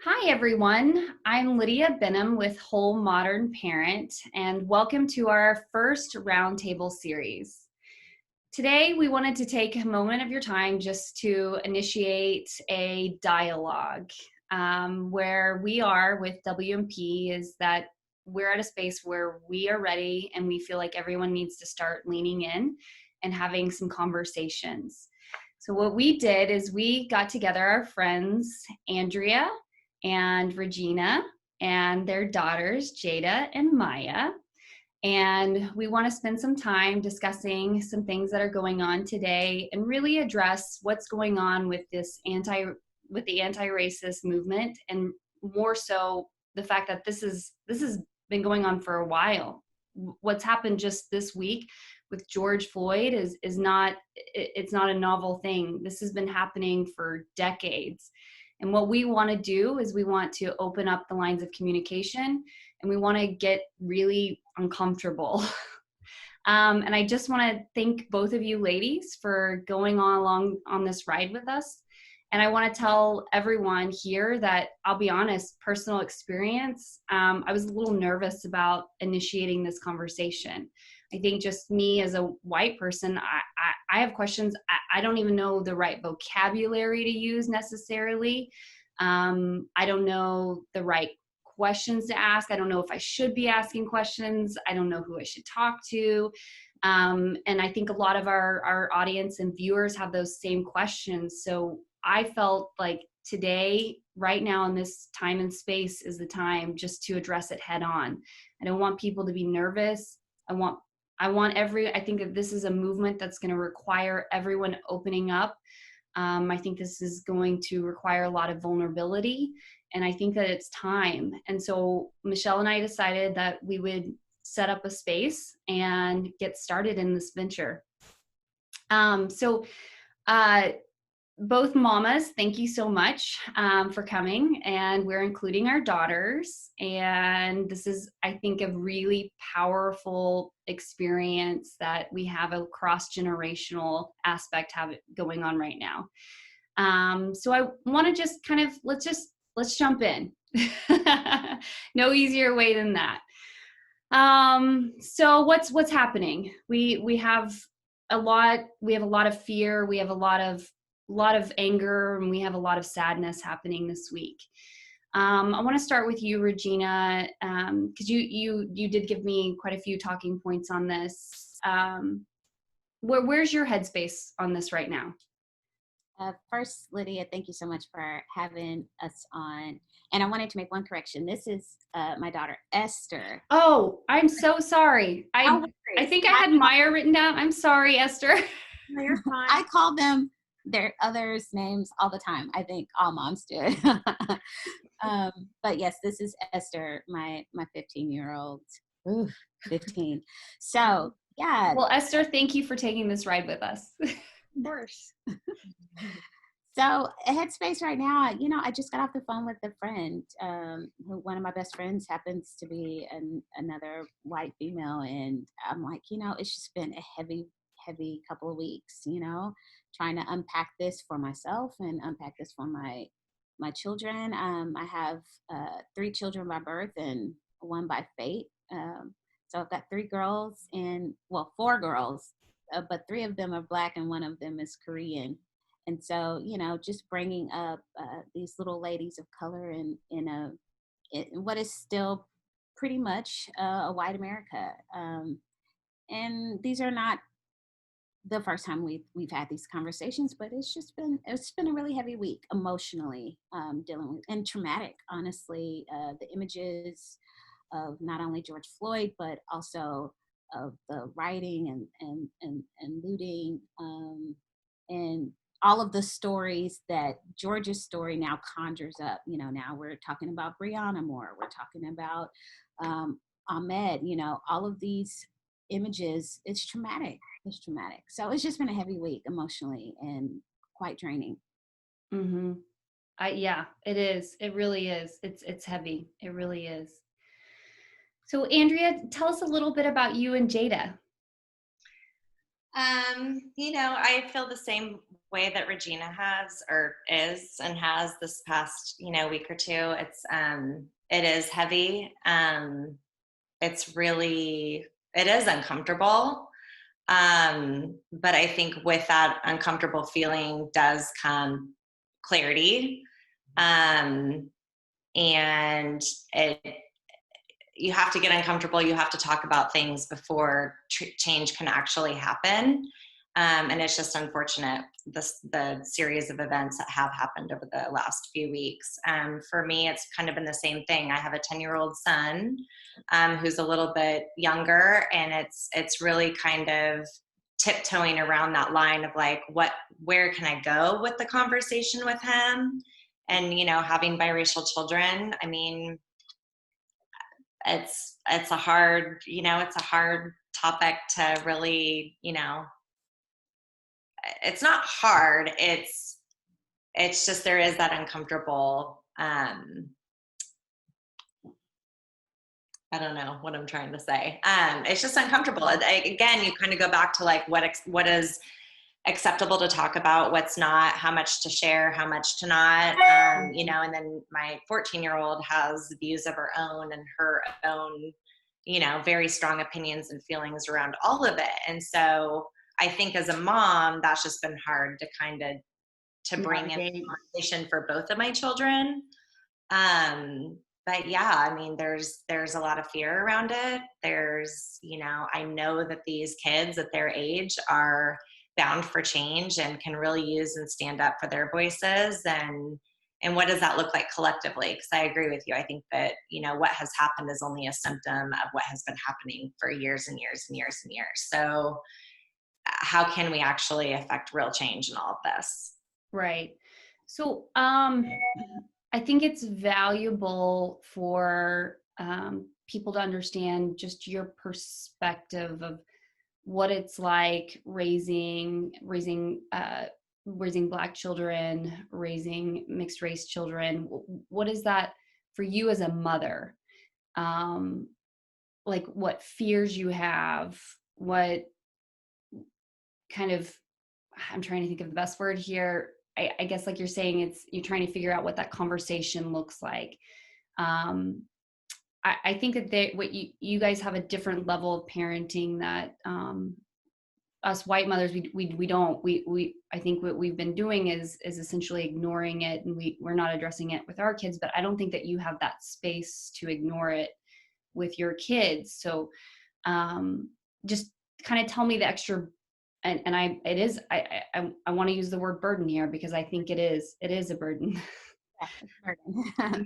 Hi, everyone. I'm Lydia Benham with Whole Modern Parent, and welcome to our first Roundtable series. Today, we wanted to take a moment of your time just to initiate a dialogue. Where we are with WMP is that we're at a space where we are ready and we feel like everyone needs to start leaning in and having some conversations. So what we did is we got together our friends, Andrea and Regina, and their daughters, Jada and Maya. And we want to spend some time discussing some things that are going on today and really address what's going on with the anti-racist movement, and more so the fact that this has been going on for a while. What's happened just this week with George Floyd is not a novel thing. This has been happening for decades. And what we want to do is we want to open up the lines of communication, and we want to get really uncomfortable. And I just want to thank both of you ladies for going on along on this ride with us. And I want to tell everyone here that, I'll be honest, personal experience, I was a little nervous about initiating this conversation. I think just me as a white person, I have questions. I don't even know the right vocabulary to use necessarily. I don't know the right questions to ask. I don't know if I should be asking questions. I don't know who I should talk to. And I think a lot of our audience and viewers have those same questions. So I felt like today, right now in this time and space, is the time just to address it head on. I don't want people to be nervous. I think that this is a movement that's going to require everyone opening up. I think this is going to require a lot of vulnerability, and I think that it's time. And so Michelle and I decided that we would set up a space and get started in this venture. Both mamas, thank you so much for coming, and we're including our daughters. And this is, I think, a really powerful experience that we have a cross-generational aspect going on right now. So I want to just kind of, let's jump in. No easier way than that. So what's happening? We have a lot of fear, we have a lot of anger, and we have a lot of sadness happening this week. I want to start with you, Regina, because you did give me quite a few talking points on this. Where's your headspace on this right now? First, Lydia, thank you so much for having us on. And I wanted to make one correction. This is my daughter, Esther. Oh, I'm so sorry. I think I had Maya written down. I'm sorry, Esther. No, you're fine. I call them their others' names all the time. I think all moms do. But yes, this is Esther, my 15-year-old. Ooh, 15. So yeah. Well, Esther, thank you for taking this ride with us. Of course. So headspace right now, I just got off the phone with a friend, who one of my best friends happens to be another white female. And I'm like, it's just been a heavy couple of weeks, trying to unpack this for myself and unpack this for my children. I have 3 children by birth and 1 by fate. So I've got 4 girls, but 3 of them are Black and 1 of them is Korean. And so, just bringing up these little ladies of color in what is still pretty much a white America. And these are not the first time we've had these conversations, but it's been a really heavy week emotionally, dealing with, and traumatic, honestly. The images of not only George Floyd, but also of the rioting and looting, and all of the stories that George's story now conjures up. Now we're talking about Breonna more. We're talking about Ahmed. All of these images. It's traumatic. So it's just been a heavy week emotionally and quite draining. Mm-hmm. Yeah, it is. It really is. It's heavy. It really is. So Andrea, tell us a little bit about you and Jada. I feel the same way that Regina has or is and has this past, week or two. It is heavy. It is uncomfortable. But I think with that uncomfortable feeling does come clarity. And you have to get uncomfortable. You have to talk about things before change can actually happen. And it's just unfortunate, the series of events that have happened over the last few weeks. For me, it's kind of been the same thing. I have a 10-year-old son who's a little bit younger, and it's really kind of tiptoeing around that line of like, where can I go with the conversation with him? And, having biracial children, I mean, it's a hard topic to really, it's not hard. It's just, there is that uncomfortable, I don't know what I'm trying to say. It's just uncomfortable. Again, you kind of go back to like, what is acceptable to talk about, what's not, how much to share, how much to not, and then my 14-year-old has views of her own and her own, very strong opinions and feelings around all of it. And so I think as a mom, that's just been hard to kind of bring in the conversation for both of my children. But yeah, I mean, there's a lot of fear around it. There's, I know that these kids at their age are bound for change and can really use and stand up for their voices. And what does that look like collectively? Because I agree with you. I think that, what has happened is only a symptom of what has been happening for years and years and years and years. So how can we actually affect real change in all of this? Right. So I think it's valuable for people to understand just your perspective of what it's like raising Black children, raising mixed race children. What is that for you as a mother? Like what fears you have, what kind of, I'm trying to think of the best word here. I guess like you're saying, you're trying to figure out what that conversation looks like. I think that you guys have a different level of parenting that us white mothers we don't. I think what we've been doing is essentially ignoring it, and we're not addressing it with our kids. But I don't think that you have that space to ignore it with your kids. So just kind of tell me the extra. And I want to use the word burden here because I think it is a burden.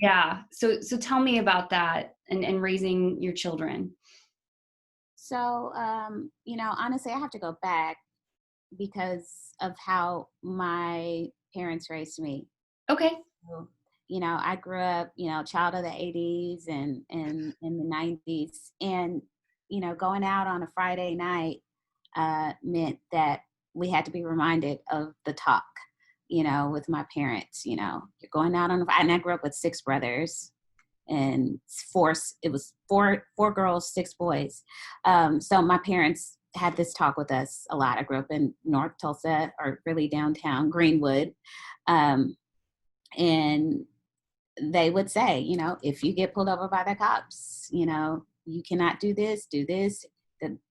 Yeah. So tell me about that and raising your children. So, honestly, I have to go back because of how my parents raised me. Okay. So, I grew up, child of the 80s and in the 90s. And, going out on a Friday night meant that we had to be reminded of the talk, with my parents. You're going out on and I grew up with 6 brothers and it was four girls, 6 boys. So my parents had this talk with us a lot. I grew up in North Tulsa, or really downtown Greenwood. And they would say, if you get pulled over by the cops, you cannot do this,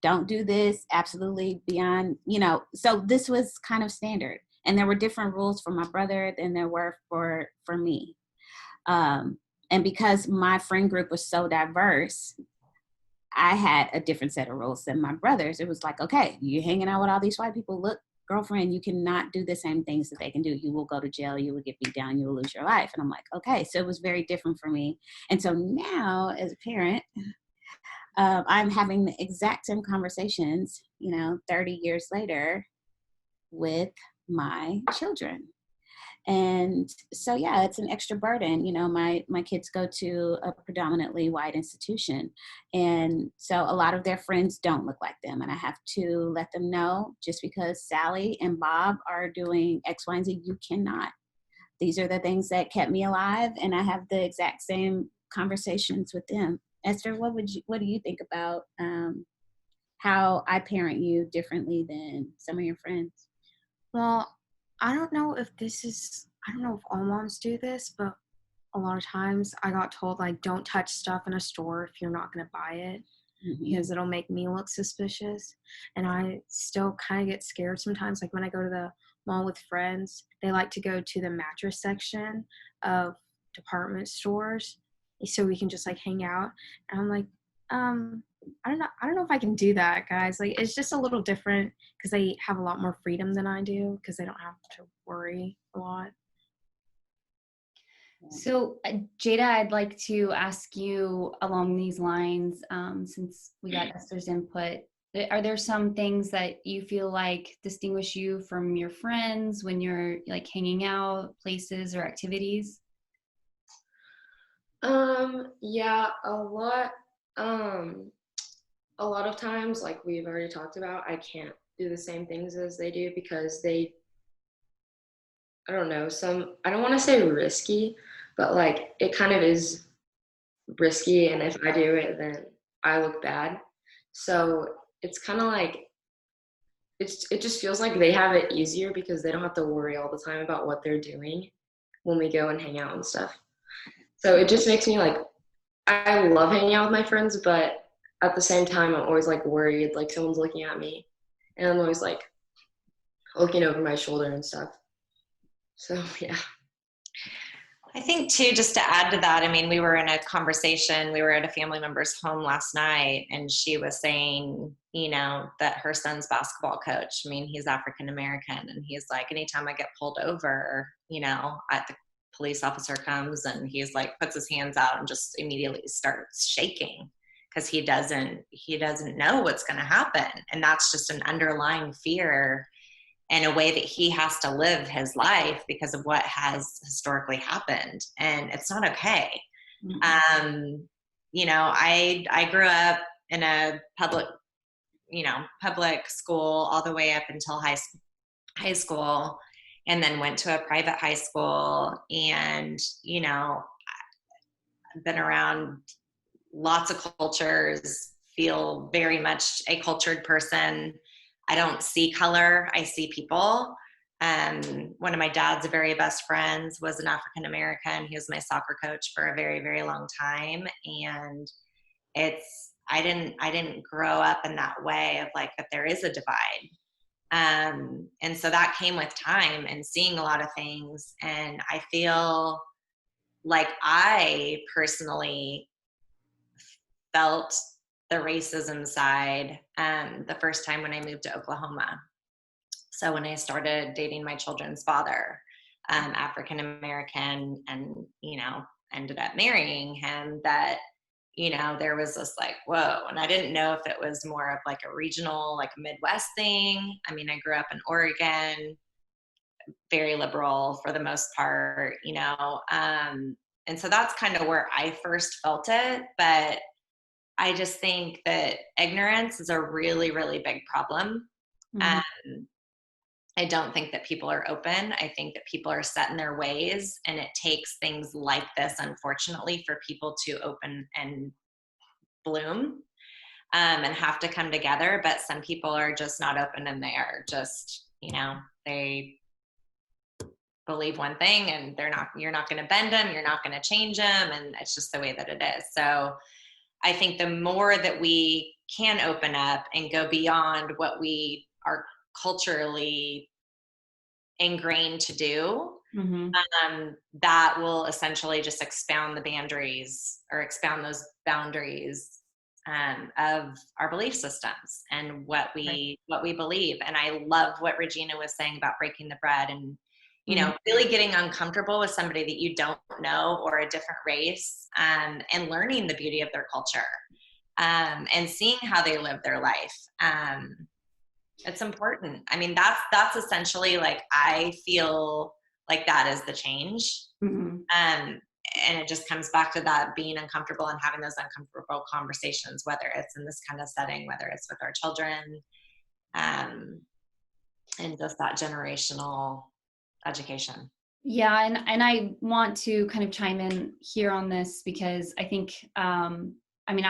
don't do this, absolutely beyond, so this was kind of standard. And there were different rules for my brother than there were for me. And because my friend group was so diverse, I had a different set of rules than my brothers. It was like, okay, you're hanging out with all these white people. Look, girlfriend, you cannot do the same things that they can do. You will go to jail. You will get beat down. You will lose your life. And I'm like, okay. So it was very different for me. And so now as a parent, I'm having the exact same conversations, 30 years later with my children. And so, yeah, it's an extra burden. My kids go to a predominantly white institution. And so a lot of their friends don't look like them. And I have to let them know, just because Sally and Bob are doing X, Y, and Z, you cannot. These are the things that kept me alive. And I have the exact same conversations with them. Esther, what do you think about how I parent you differently than some of your friends? Well, I don't know if all moms do this, but a lot of times I got told, like, don't touch stuff in a store if you're not going to buy it because it'll make me look suspicious. And I still kind of get scared sometimes. Like when I go to the mall with friends, they like to go to the mattress section of department stores so we can just like hang out. And I'm like, I don't know if I can do that, guys. Like, it's just a little different because they have a lot more freedom than I do because they don't have to worry a lot. So, Jada, I'd like to ask you along these lines, since we got Esther's input. Are there some things that you feel like distinguish you from your friends when you're like hanging out, places or activities? Yeah, a lot of times, like we've already talked about, I can't do the same things as they do because I don't know, I don't want to say risky, but like it kind of is risky. And if I do it, then I look bad. So it's kind of like, it just feels like they have it easier because they don't have to worry all the time about what they're doing when we go and hang out and stuff. So it just makes me like, I love hanging out with my friends, but at the same time, I'm always like worried, like someone's looking at me, and I'm always like looking over my shoulder and stuff. So yeah. I think too, just to add to that, I mean, we were in a conversation, we were at a family member's home last night, and she was saying, you know, that her son's basketball coach, I mean, he's African American, and he's like, anytime I get pulled over, you know, the police officer comes and he's like, puts his hands out and just immediately starts shaking because he doesn't know what's going to happen. And that's just an underlying fear in a way that he has to live his life because of what has historically happened. And it's not okay. Mm-hmm. You know, I grew up in a public school all the way up until high school, and then went to a private high school. And, you know, I've been around lots of cultures, feel very much a cultured person. I don't see color, I see people. One of my dad's very best friends was an African American. He was my soccer coach for a very, very long time. And I didn't grow up in that way of like that there is a divide. And so that came with time and seeing a lot of things. And I feel like I personally felt the racism side the first time when I moved to Oklahoma. So when I started dating my children's father, African American, and, you know, ended up marrying him, that, you know, there was this like, whoa. And I didn't know if it was more of like a regional, like a Midwest thing. I mean, I grew up in Oregon, very liberal for the most part, you know. And so that's kind of where I first felt it. But I just think that ignorance is a really, really big problem. Mm-hmm. I don't think that people are open. I think that people are set in their ways, and it takes things like this, unfortunately, for people to open and bloom and have to come together. But some people are just not open, and they are just, you know, they believe one thing, and you're not going to bend them, you're not going to change them, and it's just the way that it is. So I think the more that we can open up and go beyond what we are culturally ingrained to do, mm-hmm. That will essentially just expound those boundaries of our belief systems and what we believe. And I love what Regina was saying about breaking the bread and, you know, really getting uncomfortable with somebody that you don't know or a different race, and learning the beauty of their culture, and seeing how they live their life. It's important. I mean, that's essentially, like, I feel like that is the change. Mm-hmm. And it just comes back to that being uncomfortable and having those uncomfortable conversations, whether it's in this kind of setting, whether it's with our children, and just that generational education. Yeah, and I want to kind of chime in here on this because I think, I mean,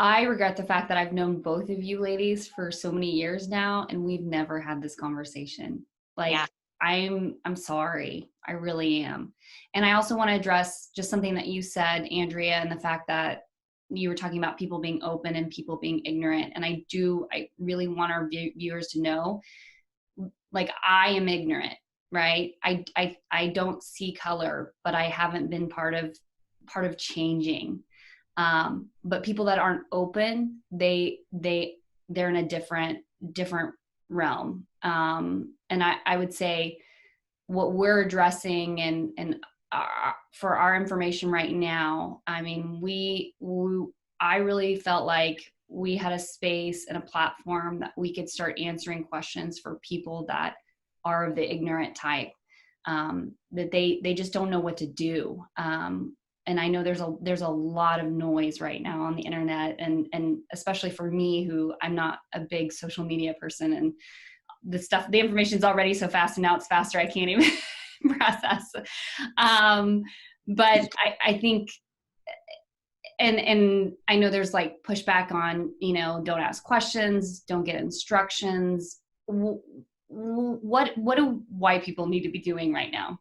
I regret the fact that I've known both of you ladies for so many years now, and we've never had this conversation. Like, Yeah. I'm sorry. I really am. And I also want to address just something that you said, Andrea, and the fact that you were talking about people being open and people being ignorant. And I really want our viewers to know, like, I am ignorant, right? I don't see color, but I haven't been part of changing. But people that aren't open, they're in a different realm. And I would say what we're addressing and for our information right now, I mean, I really felt like we had a space and a platform that we could start answering questions for people that are of the ignorant type, that they just don't know what to do. And I know there's a lot of noise right now on the internet, and especially for me, who I'm not a big social media person, and the information is already so fast, and now it's faster, I can't even process. But I think, and I know there's like pushback on, don't ask questions, don't get instructions. What do white people need to be doing right now?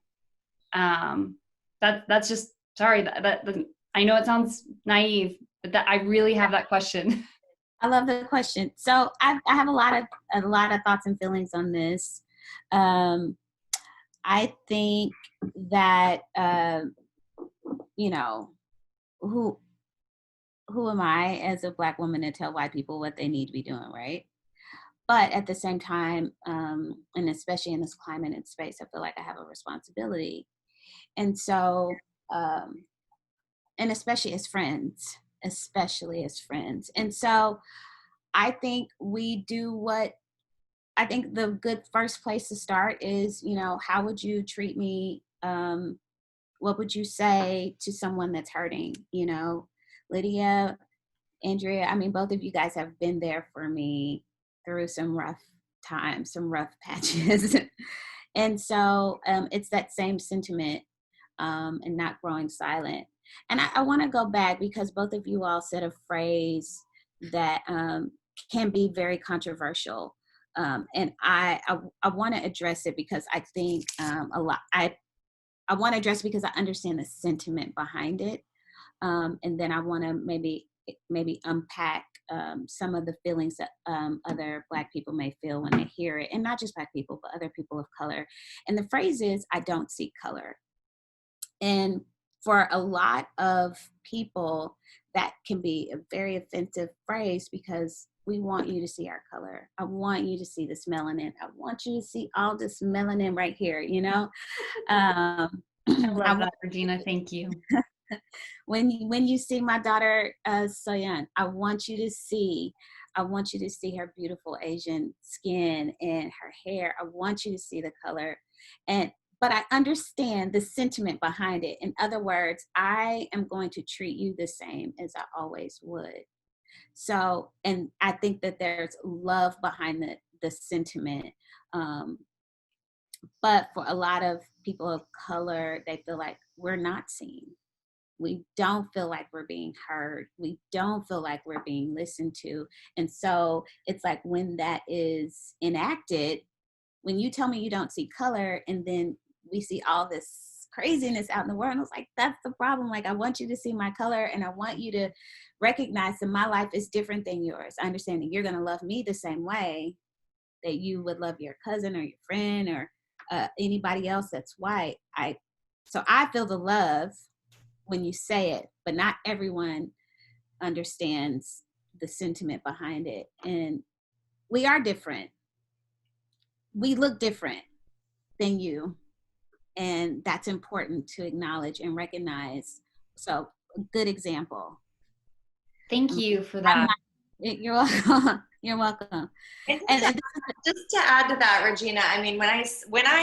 That's just, sorry, that I know it sounds naive, but that I really have that question. I love the question. So I have a lot of thoughts and feelings on this. I think that who am I as a Black woman to tell white people what they need to be doing, right? But at the same time, and especially in this climate and space, I feel like I have a responsibility. And so, and especially as friends. And so I think I think the good first place to start is, how would you treat me? What would you say to someone that's hurting? Lydia, Andrea, I mean, both of you guys have been there for me through some rough times, some rough patches. And so it's that same sentiment, and not growing silent. And I want to go back because both of you all said a phrase that can be very controversial. And I want to address it because I think I want to address it because I understand the sentiment behind it. And then I want to maybe unpack some of the feelings that other Black people may feel when they hear it, and not just Black people, but other people of color. And the phrase is, I don't see color. And for a lot of people, that can be a very offensive phrase because we want you to see our color. I want you to see this melanin. I want you to see all this melanin right here, I love that, Regina. Thank you. When you see my daughter Soyeon, I want you to see her beautiful Asian skin and her hair. I want you to see the color, but I understand the sentiment behind it. In other words, I am going to treat you the same as I always would. So, and I think that there's love behind the sentiment. But for a lot of people of color, they feel like we're not seen. We don't feel like we're being heard. We don't feel like we're being listened to. And so it's like when that is enacted, when you tell me you don't see color and then we see all this craziness out in the world, and it's like, that's the problem. Like, I want you to see my color and I want you to recognize that my life is different than yours. I understand that you're going to love me the same way that you would love your cousin or your friend or anybody else that's white. So I feel the love when you say it, but not everyone understands the sentiment behind it. And we are different. We look different than you. And that's important to acknowledge and recognize. So, a good example. Thank you for that. You're welcome. You're welcome. And just to add to that, Regina, I mean, when I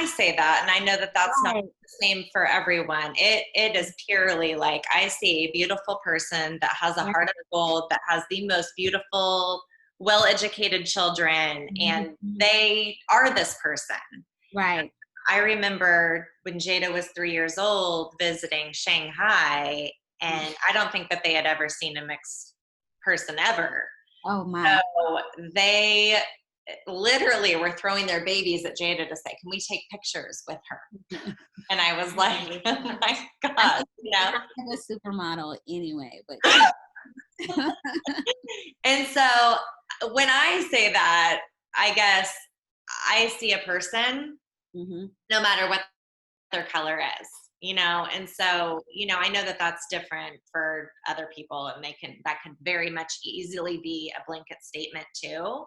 say that, and I know that that's not the same for everyone, it is purely like, I see a beautiful person that has a heart of gold, that has the most beautiful, well-educated children, and they are this person. Right. I remember when Jada was 3 years old visiting Shanghai, and I don't think that they had ever seen a mixed person ever. Oh my. So they literally were throwing their babies at Jada to say, can we take pictures with her? And I was like, oh my God, you know. I'm a supermodel anyway, but And so when I say that, I guess I see a person no matter what their color is, you know. And so, you know, I know that that's different for other people, and that could very much easily be a blanket statement too.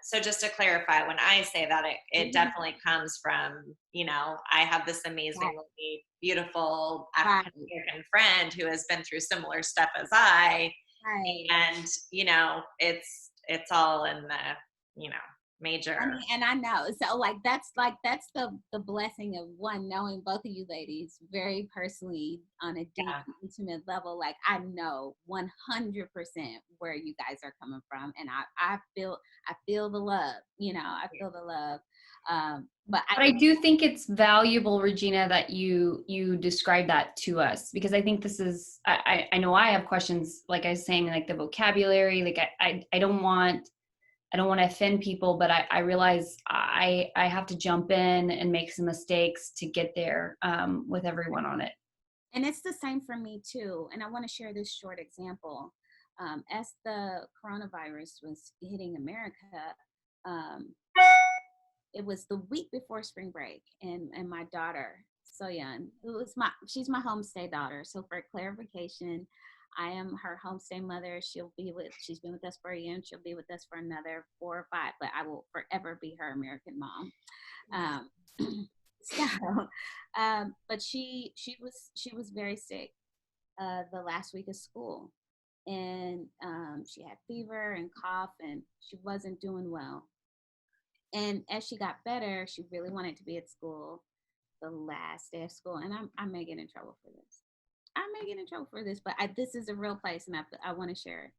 So just to clarify, when I say that, it definitely comes from, you know, I have this amazingly beautiful African American friend who has been through similar stuff as I, and you know, it's all in the, you know, major. And I know, so that's the blessing of one, knowing both of you ladies very personally on a deep, intimate level. Like, I know 100% where you guys are coming from, and I feel the love, you know. I feel the love. But I do think it's valuable, Regina, that you describe that to us, because I think this is, I know I have questions, like I was saying, like the vocabulary, like I don't want to offend people, but I realize I have to jump in and make some mistakes to get there with everyone on it. And it's the same for me too. And I want to share this short example. As the coronavirus was hitting America, it was the week before spring break, and my daughter, so young, she's my homestay daughter. So for clarification, I am her homestay mother. She's been with us for a year, and she'll be with us for another 4 or 5, but I will forever be her American mom. But she was very sick the last week of school, and she had fever and cough, and she wasn't doing well. And as she got better, she really wanted to be at school the last day of school. And I may get in trouble for this. But this is a real place, and I want to share it.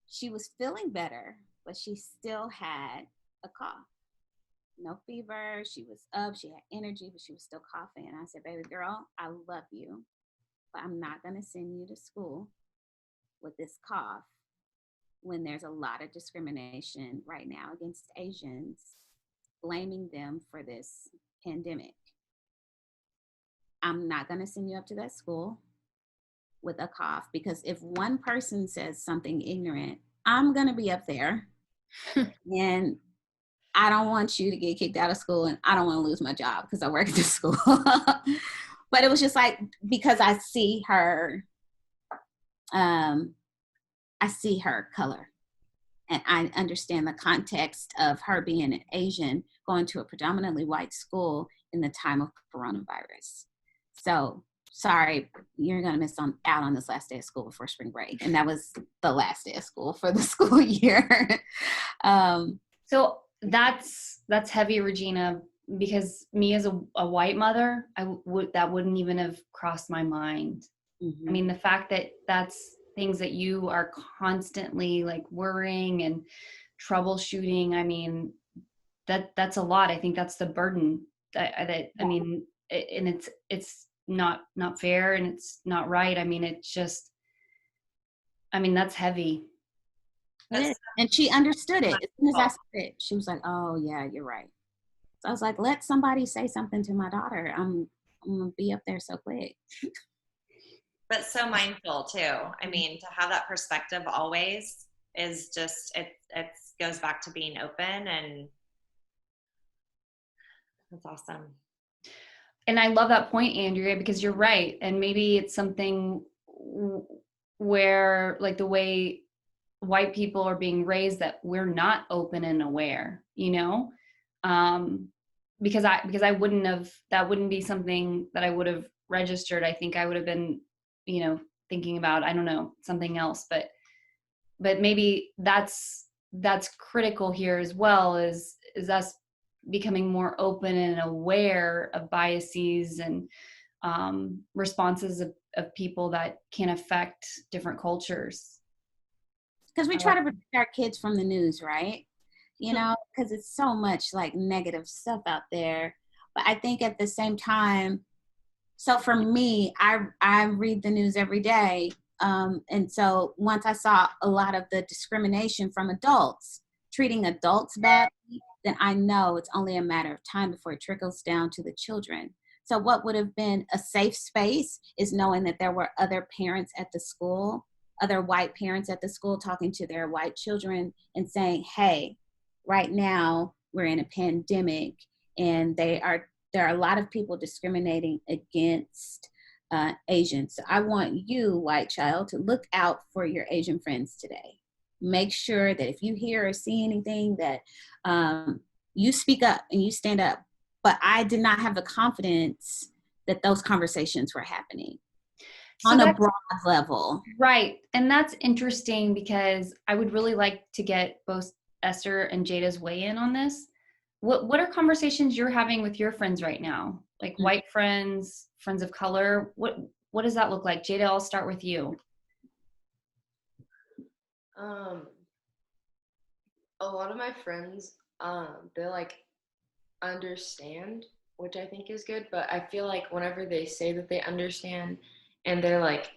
She was feeling better, but she still had a cough. No fever. She was up. She had energy, but she was still coughing. And I said, baby girl, I love you, but I'm not going to send you to school with this cough when there's a lot of discrimination right now against Asians, blaming them for this pandemic. I'm not going to send you up to that school with a cough, because if one person says something ignorant, I'm going to be up there. And I don't want you to get kicked out of school, and I don't want to lose my job because I work at this school. But it was just like, because I see her color, and I understand the context of her being an Asian going to a predominantly white school in the time of coronavirus. So sorry, you're going to miss out on this last day of school before spring break. And that was the last day of school for the school year. So that's heavy, Regina, because me as a white mother, that wouldn't even have crossed my mind. I mean, the fact that that's things that you are constantly like worrying and troubleshooting, I mean, that's a lot. I think that's the burden I mean, and it's not fair, and it's not right. I mean, that's heavy. And she understood it. As soon as I said it, she was like, oh yeah, you're right. So I was like, let somebody say something to my daughter. I'm gonna be up there so quick. But so mindful too. I mean, to have that perspective always is just, it goes back to being open, and that's awesome. And I love that point, Andrea, because you're right. And maybe it's something where, like, the way white people are being raised, that we're not open and aware, you know? Because I wouldn't have, that wouldn't be something that I would have registered. I think I would have been, you know, thinking about, I don't know, something else, but maybe that's critical here as well, is us becoming more open and aware of biases and responses of people that can affect different cultures. Because we try to protect our kids from the news, right? You know, because it's so much like negative stuff out there. But I think at the same time, so for me, I read the news every day, And so once I saw a lot of the discrimination from adults, treating adults badly, then I know it's only a matter of time before it trickles down to the children. So what would have been a safe space is knowing that there were other parents at the school, other white parents at the school talking to their white children and saying, hey, right now we're in a pandemic and there are a lot of people discriminating against Asians. So I want you, white child, to look out for your Asian friends today. Make sure that if you hear or see anything that you speak up and you stand up. But I did not have the confidence that those conversations were happening on a broad level. Right. And that's interesting because I would really like to get both Esther and Jada's weigh in on this. What are conversations you're having with your friends right now? Like white friends, friends of color? What does that look like? Jada, I'll start with you. A lot of my friends, they like understand, which I think is good, but I feel like whenever they say that they understand and they're like,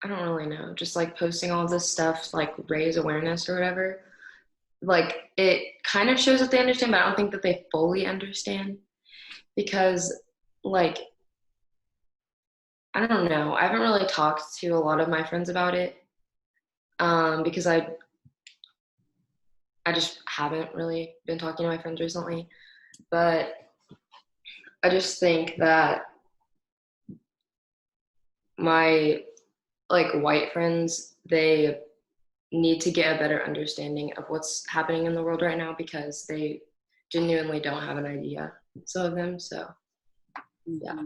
I don't really know, just like posting all this stuff, like raise awareness or whatever, like it kind of shows that they understand, but I don't think that they fully understand because like, I don't know, I haven't really talked to a lot of my friends about it because I just haven't really been talking to my friends recently, but I just think that my like white friends, they need to get a better understanding of what's happening in the world right now because they genuinely don't have an idea. Some of them, so yeah.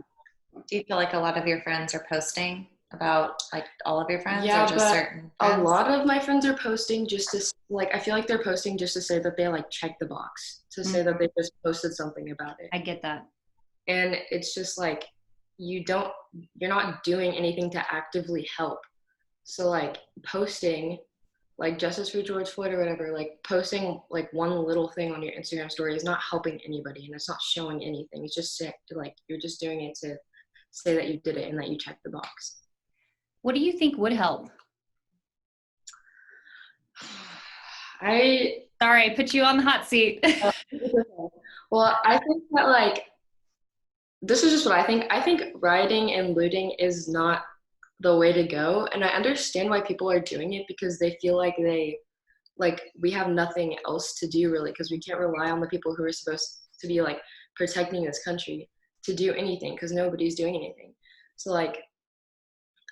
Do you feel like a lot of your friends are posting about like all of your friends Yeah, or just but certain friends? a lot of my friends are posting just to like, I feel like they're posting just to say that they like checked the box, to say that they just posted something about it. I get that. And it's just like, you're not doing anything to actively help. So like posting like justice for George Floyd or whatever, like posting like one little thing on your Instagram story is not helping anybody and it's not showing anything. It's just like you're just doing it to say that you did it and that you checked the box. What do you think would help? Sorry, I put you on the hot seat. Well, I think that like, this is just what I think. I think rioting and looting is not the way to go. And I understand why people are doing it because they feel like we have nothing else to do really because we can't rely on the people who are supposed to be like protecting this country to do anything because nobody's doing anything. So like,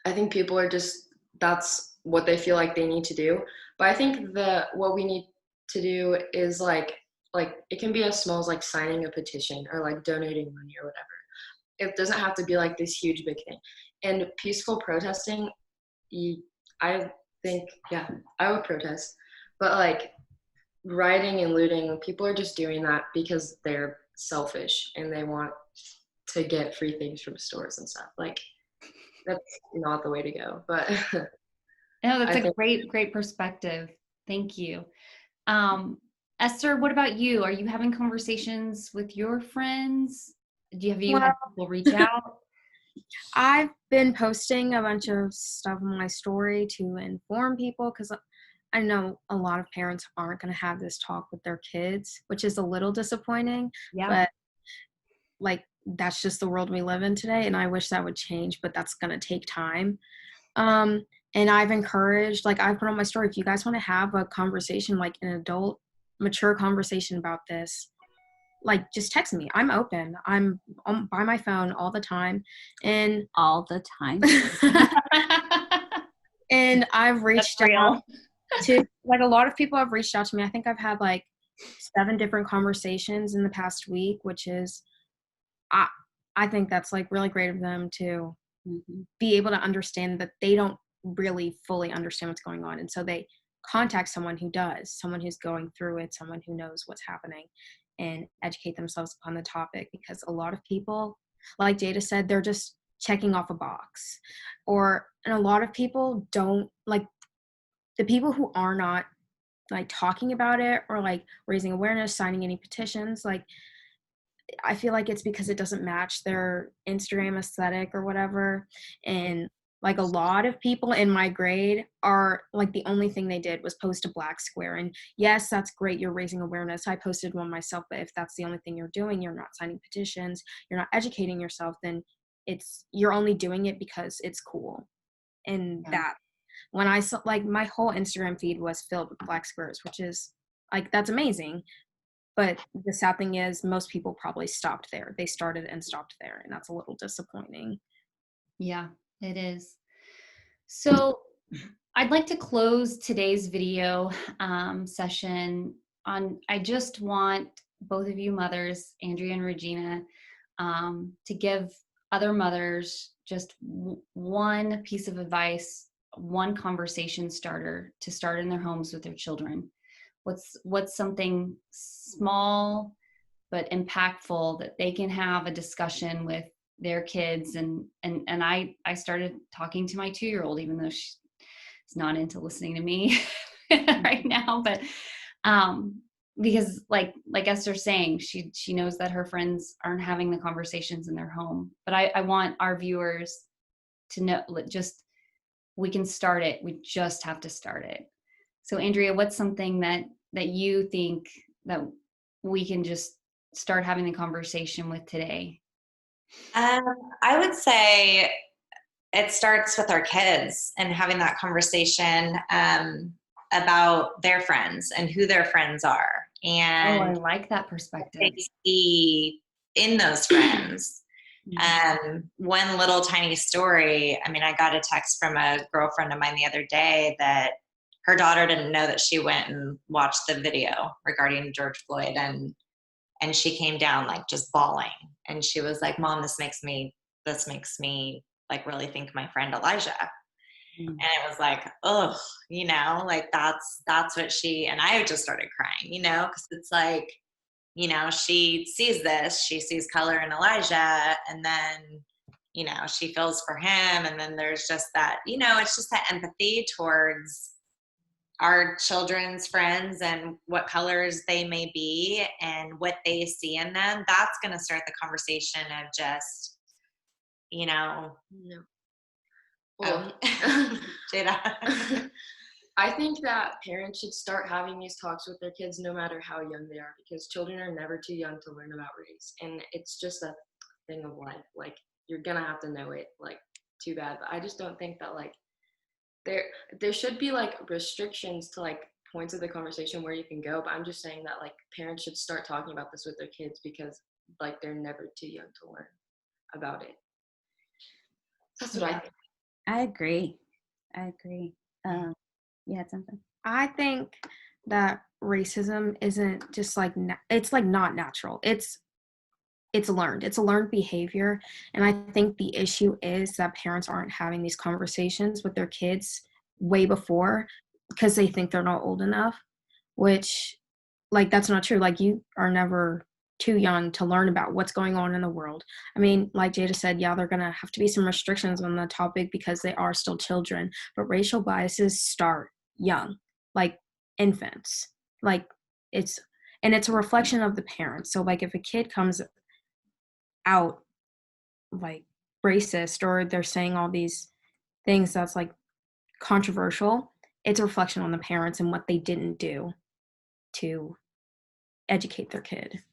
I think people are just, that's what they feel like they need to do. But I think what we need to do is like it can be as small as like signing a petition or like donating money or whatever. It doesn't have to be like this huge big thing. And peaceful protesting, I think, yeah, I would protest. But like rioting and looting, people are just doing that because they're selfish and they want to get free things from stores and stuff. Like that's not the way to go. But no, that's a great perspective. Thank you. Esther, what about you? Are you having conversations with your friends? Have you had people reach out? I've been posting a bunch of stuff on my story to inform people because I know a lot of parents aren't going to have this talk with their kids, which is a little disappointing. Yeah. But like that's just the world we live in today, and I wish that would change, but that's going to take time. And I've encouraged, like I've put on my story, if you guys want to have a conversation, like an adult, mature conversation about this, like just text me. I'm open. I'm by my phone all the time. And all the time. And I've reached out to like a lot of people have reached out to me. I think I've had like 7 different conversations in the past week, which is I think that's like really great of them to be able to understand that they don't really fully understand what's going on. And so they contact someone who does, someone who's going through it, someone who knows what's happening, and educate themselves upon the topic, because a lot of people, like Jada said, they're just checking off a box. And a lot of people don't, like the people who are not like talking about it or like raising awareness, signing any petitions, like I feel like it's because it doesn't match their Instagram aesthetic or whatever. And Like a lot of people in my grade are like, the only thing they did was post a black square. And yes, that's great. You're raising awareness. I posted one myself, but if that's the only thing you're doing, you're not signing petitions, you're not educating yourself, then you're only doing it because it's cool. And that, when I saw, like, my whole Instagram feed was filled with black squares, which is like, that's amazing. But the sad thing is most people probably stopped there. They started and stopped there. And that's a little disappointing. Yeah, it is. So I'd like to close today's video session on, I just want both of you mothers, Andrea and Regina, to give other mothers just one piece of advice, one conversation starter to start in their homes with their children. What's something small but impactful that they can have a discussion with their kids? And I started talking to my 2-year-old, even though she's not into listening to me right now, but because like Esther's saying, she knows that her friends aren't having the conversations in their home. But I want our viewers to know, just, we can start it. We just have to start it. So Andrea, what's something that you think that we can just start having the conversation with today? I would say it starts with our kids and having that conversation about their friends and who their friends are, and I like that perspective. they see in those friends. One little tiny story. I mean, I got a text from a girlfriend of mine the other day that her daughter didn't know that she went and watched the video regarding George Floyd, and she came down like just bawling, and she was like, "Mom, this makes me like really think my friend Elijah." And it was like, oh, like that's what she, and I just started crying, because it's like, she sees this, she sees color in Elijah, and then, she feels for him. And then there's just that, it's just that empathy towards our children's friends and what colors they may be and what they see in them. That's going to start the conversation of just, No. Well, Jada. I think that parents should start having these talks with their kids no matter how young they are, because children are never too young to learn about race. And it's just a thing of life. Like, you're going to have to know it, like, too bad. But I just don't think that, like, there should be, like, restrictions to, like, points of the conversation where you can go. But I'm just saying that, like, parents should start talking about this with their kids because, like, they're never too young to learn about it. That's what I think. I agree. You had something? I think that racism isn't just like, it's like not natural. It's learned. It's a learned behavior. And I think the issue is that parents aren't having these conversations with their kids way before because they think they're not old enough, which, like, that's not true. Like, you are never too young to learn about what's going on in the world. I mean, like Jada said, yeah, there are going to have to be some restrictions on the topic because they are still children, but racial biases start young, like infants. Like, it's a reflection of the parents. So, like, if a kid comes out like racist or they're saying all these things that's like controversial, it's a reflection on the parents and what they didn't do to educate their kid.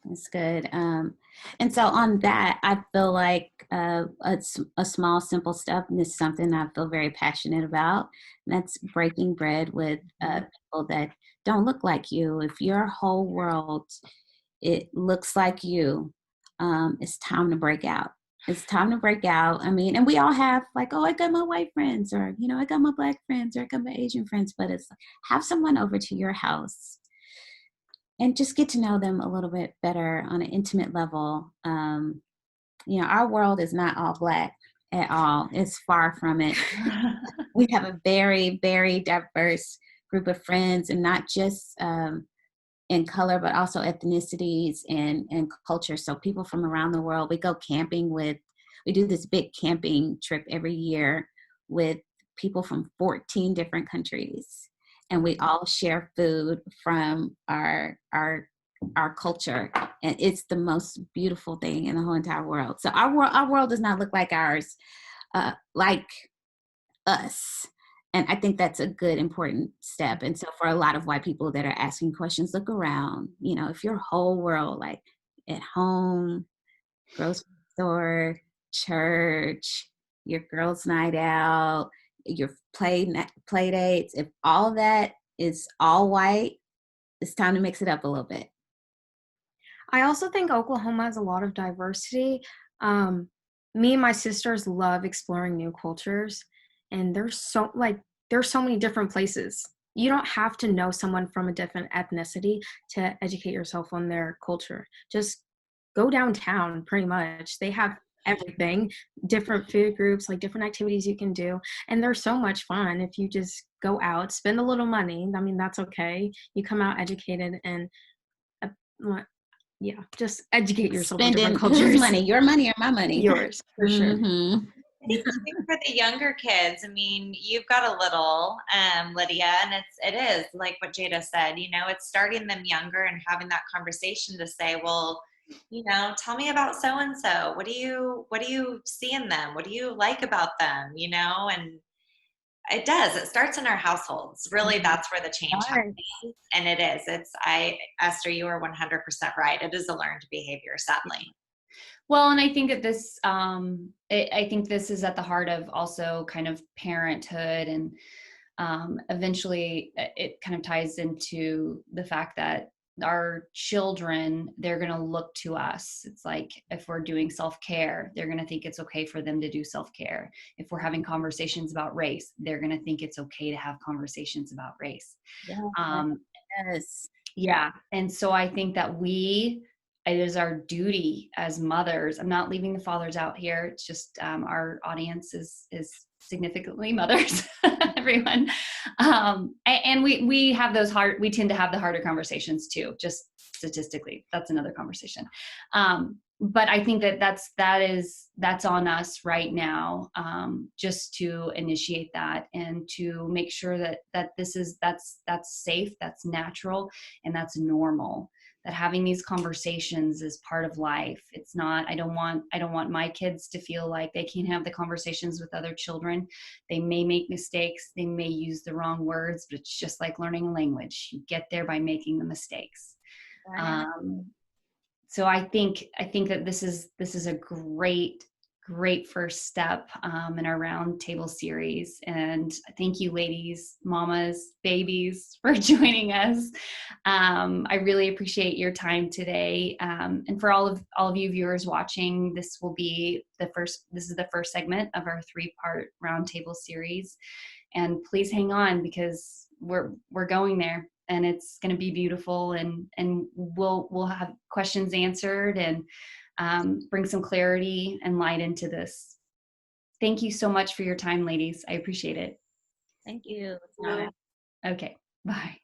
That's good. And so on that, I feel like it's a small, simple step, and it's something I feel very passionate about. And that's breaking bread with people that don't look like you. If your whole world, it looks like you, it's time to break out. It's time to break out. I mean, and we all have like, oh, I got my white friends, or, I got my black friends, or I got my Asian friends, but it's like, have someone over to your house and just get to know them a little bit better on an intimate level. Our world is not all black at all. It's far from it. We have a very, very diverse group of friends, and not just in color, but also ethnicities and culture. So people from around the world, we go camping we do this big camping trip every year with people from 14 different countries. And we all share food from our culture, and it's the most beautiful thing in the whole entire world. So our world does not look like ours. like us. And I think that's a good, important step. And so for a lot of white people that are asking questions, look around. You know, if your whole world, like at home, grocery store, church, your girls' night out, your play dates, if all that is all white, it's time to mix it up a little bit. I also think Oklahoma has a lot of diversity. Me and my sisters love exploring new cultures, and there's so many different places. You don't have to know someone from a different ethnicity to educate yourself on their culture. Just go downtown, pretty much. They have everything, different food groups, like different activities you can do, and they're so much fun if you just go out, spend a little money. I mean, that's okay. You come out educated and yeah, just educate yourself on Spending different cultures. whose money? Your money or my money? Yours, for sure. Mm-hmm. I think for the younger kids, I mean, you've got a little, Lydia, and it is like what Jada said, you know, it's starting them younger and having that conversation to say, well, you know, tell me about so-and-so. What do you see in them? What do you like about them? You know, and it starts in our households. Really, that's where the change happens. And it is. Esther, you are 100% right. It is a learned behavior, sadly. Well, and I think that this, I think this is at the heart of also kind of parenthood, and eventually it kind of ties into the fact that our children, they're going to look to us. It's like if we're doing self-care, they're going to think it's okay for them to do self-care. If we're having conversations about race, they're going to think it's okay to have conversations about race. Yes. Yeah. And so I think that it is our duty as mothers. I'm not leaving the fathers out here. It's just our audience is significantly mothers, everyone. And we have we tend to have the harder conversations too, just statistically. That's another conversation. But I think that's on us right now, just to initiate that and to make sure that that's safe, that's natural, and that's normal. That having these conversations is part of life. It's not, I don't want my kids to feel like they can't have the conversations with other children. They may make mistakes. They may use the wrong words, but it's just like learning a language. You get there by making the mistakes. So I think that this is a great first step in our Roundtable series. And thank you, ladies, mamas, babies, for joining us. I really appreciate your time today. And for all of you viewers watching, this is the first segment of our 3-part Roundtable series. And please hang on, because we're going there. And it's going to be beautiful, and we'll have questions answered and bring some clarity and light into this. Thank you so much for your time, ladies. I appreciate it. Thank you. Okay, bye.